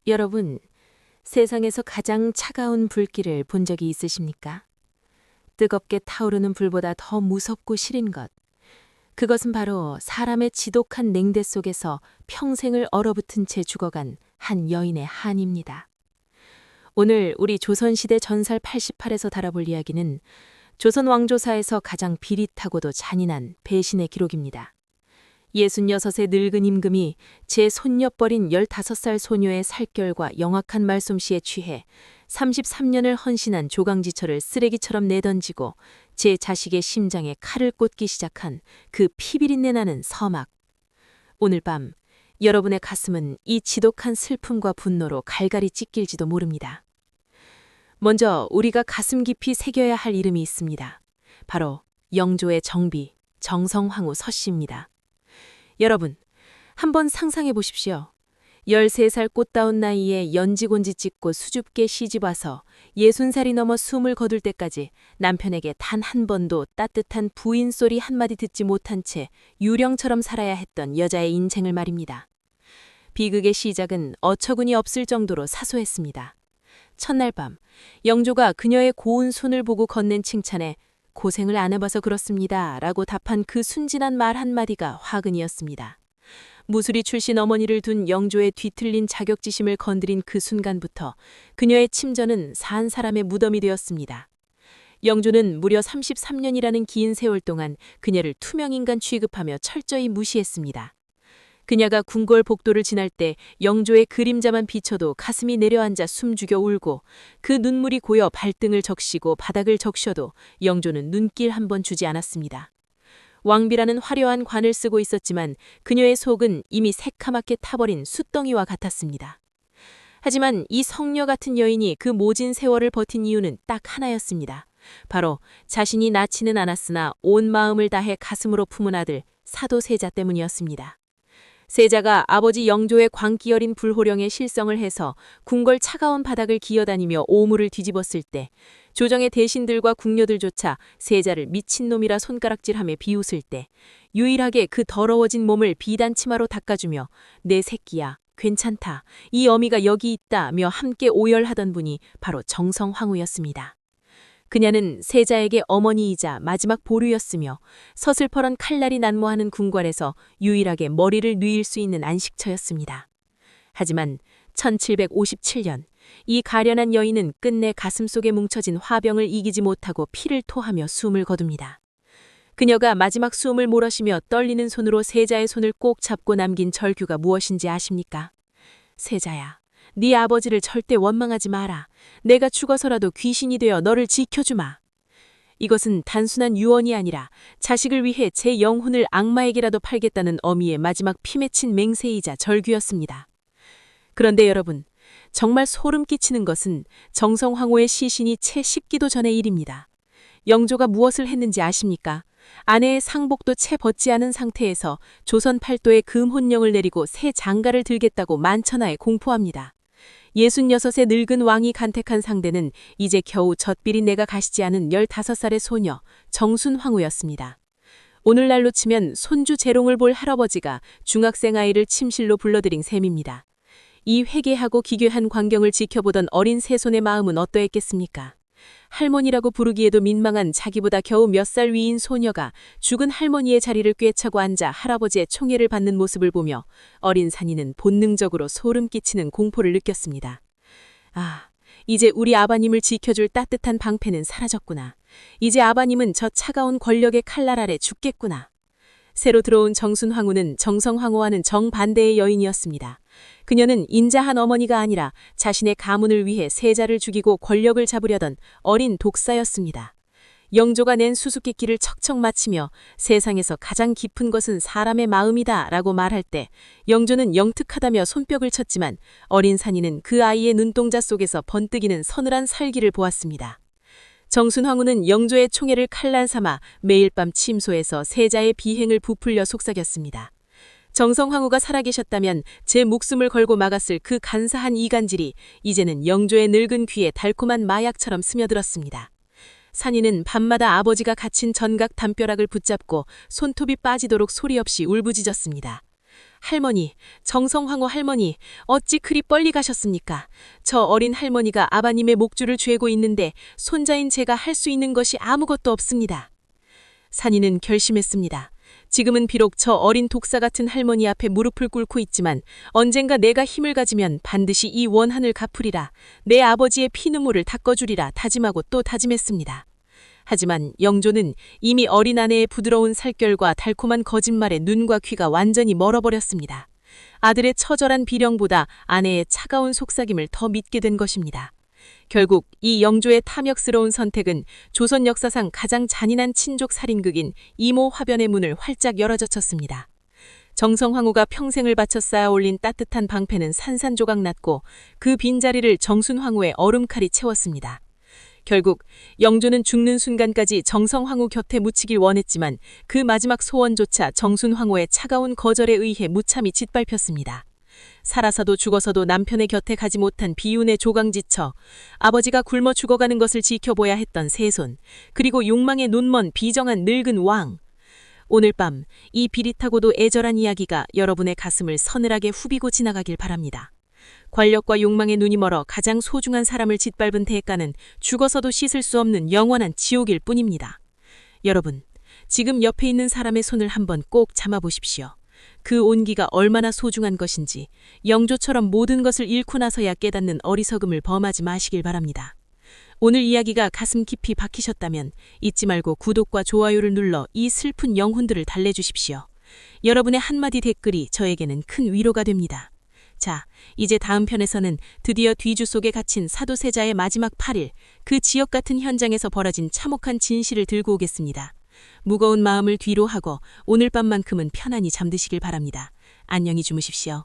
여러분, 세상에서 가장 차가운 불길을 본 적이 있으십니까? 뜨겁게 타오르는 불보다 더 무섭고 시린 것. 그것은 바로 사람의 지독한 냉대 속에서 평생을 얼어붙은 채 죽어간 한 여인의 한입니다. 오늘 우리 조선시대 전설 88에서 다뤄볼 이야기는 조선 왕조사에서 가장 비릿하고도 잔인한 배신의 기록입니다. 66의 늙은 임금이 제 손녀뻘인 15살 소녀의 살결과 영악한 말솜씨에 취해 33년을 헌신한 조강지처를 쓰레기처럼 내던지고 제 자식의 심장에 칼을 꽂기 시작한 그 피비린내 나는 서막. 오늘 밤 여러분의 가슴은 이 지독한 슬픔과 분노로 갈갈이 찢길지도 모릅니다. 먼저 우리가 가슴 깊이 새겨야 할 이름이 있습니다. 바로 영조의 정비, 정성황후 서씨입니다. 여러분, 한번 상상해 보십시오. 13살 꽃다운 나이에 연지곤지 찍고 수줍게 시집와서 60살이 넘어 숨을 거둘 때까지 남편에게 단 한 번도 따뜻한 부인 소리 한마디 듣지 못한 채 유령처럼 살아야 했던 여자의 인생을 말입니다. 비극의 시작은 어처구니 없을 정도로 사소했습니다. 첫날 밤, 영조가 그녀의 고운 손을 보고 건넨 칭찬에 고생을 안 해봐서 그렇습니다 라고 답한 그 순진한 말 한마디가 화근이었습니다. 무수리 출신 어머니를 둔 영조의 뒤틀린 자격지심을 건드린 그 순간부터 그녀의 침전은 산 사람의 무덤이 되었습니다. 영조는 무려 33년이라는 긴 세월 동안 그녀를 투명인간 취급하며 철저히 무시했습니다. 그녀가 궁궐 복도를 지날 때 영조의 그림자만 비춰도 가슴이 내려앉아 숨죽여 울고 그 눈물이 고여 발등을 적시고 바닥을 적셔도 영조는 눈길 한 번 주지 않았습니다. 왕비라는 화려한 관을 쓰고 있었지만 그녀의 속은 이미 새카맣게 타버린 숯덩이와 같았습니다. 하지만 이 성녀 같은 여인이 그 모진 세월을 버틴 이유는 딱 하나였습니다. 바로 자신이 낳지는 않았으나 온 마음을 다해 가슴으로 품은 아들 사도세자 때문이었습니다. 세자가 아버지 영조의 광기 어린 불호령에 실성을 해서 궁궐 차가운 바닥을 기어다니며 오물을 뒤집었을 때 조정의 대신들과 궁녀들조차 세자를 미친놈이라 손가락질하며 비웃을 때 유일하게 그 더러워진 몸을 비단 치마로 닦아주며 내 새끼야 괜찮다 이 어미가 여기 있다며 함께 오열하던 분이 바로 정성황후였습니다. 그녀는 세자에게 어머니이자 마지막 보류였으며 서슬퍼런 칼날이 난무하는 궁궐에서 유일하게 머리를 누일 수 있는 안식처였습니다. 하지만 1757년 이 가련한 여인은 끝내 가슴속에 뭉쳐진 화병을 이기지 못하고 피를 토하며 숨을 거둡니다. 그녀가 마지막 숨을 몰아쉬며 떨리는 손으로 세자의 손을 꼭 잡고 남긴 절규가 무엇인지 아십니까? 세자야. 네 아버지를 절대 원망하지 마라. 내가 죽어서라도 귀신이 되어 너를 지켜주마. 이것은 단순한 유언이 아니라 자식을 위해 제 영혼을 악마에게라도 팔겠다는 어미의 마지막 피맺힌 맹세이자 절규였습니다. 그런데 여러분, 정말 소름 끼치는 것은 정성황후의 시신이 채 10기도 전의 일입니다. 영조가 무엇을 했는지 아십니까? 아내의 상복도 채 벗지 않은 상태에서 조선 팔도에 금혼령을 내리고 새 장가를 들겠다고 만천하에 공포합니다. 66의 늙은 왕이 간택한 상대는 이제 겨우 젖비린내가 가시지 않은 15살의 소녀 정순황후였습니다. 오늘날로 치면 손주 재롱을 볼 할아버지가 중학생 아이를 침실로 불러들인 셈입니다. 이 회개하고 기괴한 광경을 지켜보던 어린 새손의 마음은 어떠했겠습니까? 할머니라고 부르기에도 민망한 자기보다 겨우 몇 살 위인 소녀가 죽은 할머니의 자리를 꿰차고 앉아 할아버지의 총애를 받는 모습을 보며 어린 산이는 본능적으로 소름 끼치는 공포를 느꼈습니다. 아, 이제 우리 아바님을 지켜줄 따뜻한 방패는 사라졌구나. 이제 아바님은 저 차가운 권력의 칼날 아래 죽겠구나. 새로 들어온 정순황후는 정성황후와는 정반대의 여인이었습니다. 그녀는 인자한 어머니가 아니라 자신의 가문을 위해 세자를 죽이고 권력을 잡으려던 어린 독사였습니다. 영조가 낸 수수께끼를 척척 맞히며 세상에서 가장 깊은 것은 사람의 마음이다 라고 말할 때 영조는 영특하다며 손뼉을 쳤지만 어린 산이는 그 아이의 눈동자 속에서 번뜩이는 서늘한 살기를 보았습니다. 정순황후는 영조의 총애를 칼날 삼아 매일 밤 침소에서 세자의 비행을 부풀려 속삭였습니다. 정성황후가 살아계셨다면 제 목숨을 걸고 막았을 그 간사한 이간질이 이제는 영조의 늙은 귀에 달콤한 마약처럼 스며들었습니다. 산이는 밤마다 아버지가 갇힌 전각 담벼락을 붙잡고 손톱이 빠지도록 소리 없이 울부짖었습니다. 할머니, 정성황후 할머니, 어찌 그리 빨리 가셨습니까? 저 어린 할머니가 아바님의 목줄을 죄고 있는데 손자인 제가 할 수 있는 것이 아무것도 없습니다. 산이는 결심했습니다. 지금은 비록 저 어린 독사 같은 할머니 앞에 무릎을 꿇고 있지만 언젠가 내가 힘을 가지면 반드시 이 원한을 갚으리라, 내 아버지의 피눈물을 닦아주리라 다짐하고 또 다짐했습니다. 하지만 영조는 이미 어린 아내의 부드러운 살결과 달콤한 거짓말에 눈과 귀가 완전히 멀어버렸습니다. 아들의 처절한 비령보다 아내의 차가운 속삭임을 더 믿게 된 것입니다. 결국 이 영조의 탐욕스러운 선택은 조선 역사상 가장 잔인한 친족 살인극인 이모 화변의 문을 활짝 열어젖혔습니다. 정성황후가 평생을 바쳐 쌓아 올린 따뜻한 방패는 산산조각 났고 그 빈자리를 정순황후의 얼음칼이 채웠습니다. 결국 영조는 죽는 순간까지 정성황후 곁에 묻히길 원했지만 그 마지막 소원조차 정순황후의 차가운 거절에 의해 무참히 짓밟혔습니다. 살아서도 죽어서도 남편의 곁에 가지 못한 비운의 조강지처, 아버지가 굶어 죽어가는 것을 지켜보야 했던 세손, 그리고 욕망에 눈먼 비정한 늙은 왕. 오늘 밤 이 비릿하고도 애절한 이야기가 여러분의 가슴을 서늘하게 후비고 지나가길 바랍니다. 권력과 욕망에 눈이 멀어 가장 소중한 사람을 짓밟은 대가는 죽어서도 씻을 수 없는 영원한 지옥일 뿐입니다. 여러분, 지금 옆에 있는 사람의 손을 한번 꼭 잡아보십시오. 그 온기가 얼마나 소중한 것인지 영조처럼 모든 것을 잃고 나서야 깨닫는 어리석음을 범하지 마시길 바랍니다. 오늘 이야기가 가슴 깊이 박히셨다면 잊지 말고 구독과 좋아요를 눌러 이 슬픈 영혼들을 달래주십시오. 여러분의 한마디 댓글이 저에게는 큰 위로가 됩니다. 자, 이제 다음 편에서는 드디어 뒤주 속에 갇힌 사도세자의 마지막 8일, 그 지역 같은 현장에서 벌어진 참혹한 진실을 들고 오겠습니다. 무거운 마음을 뒤로 하고 오늘 밤만큼은 편안히 잠드시길 바랍니다. 안녕히 주무십시오.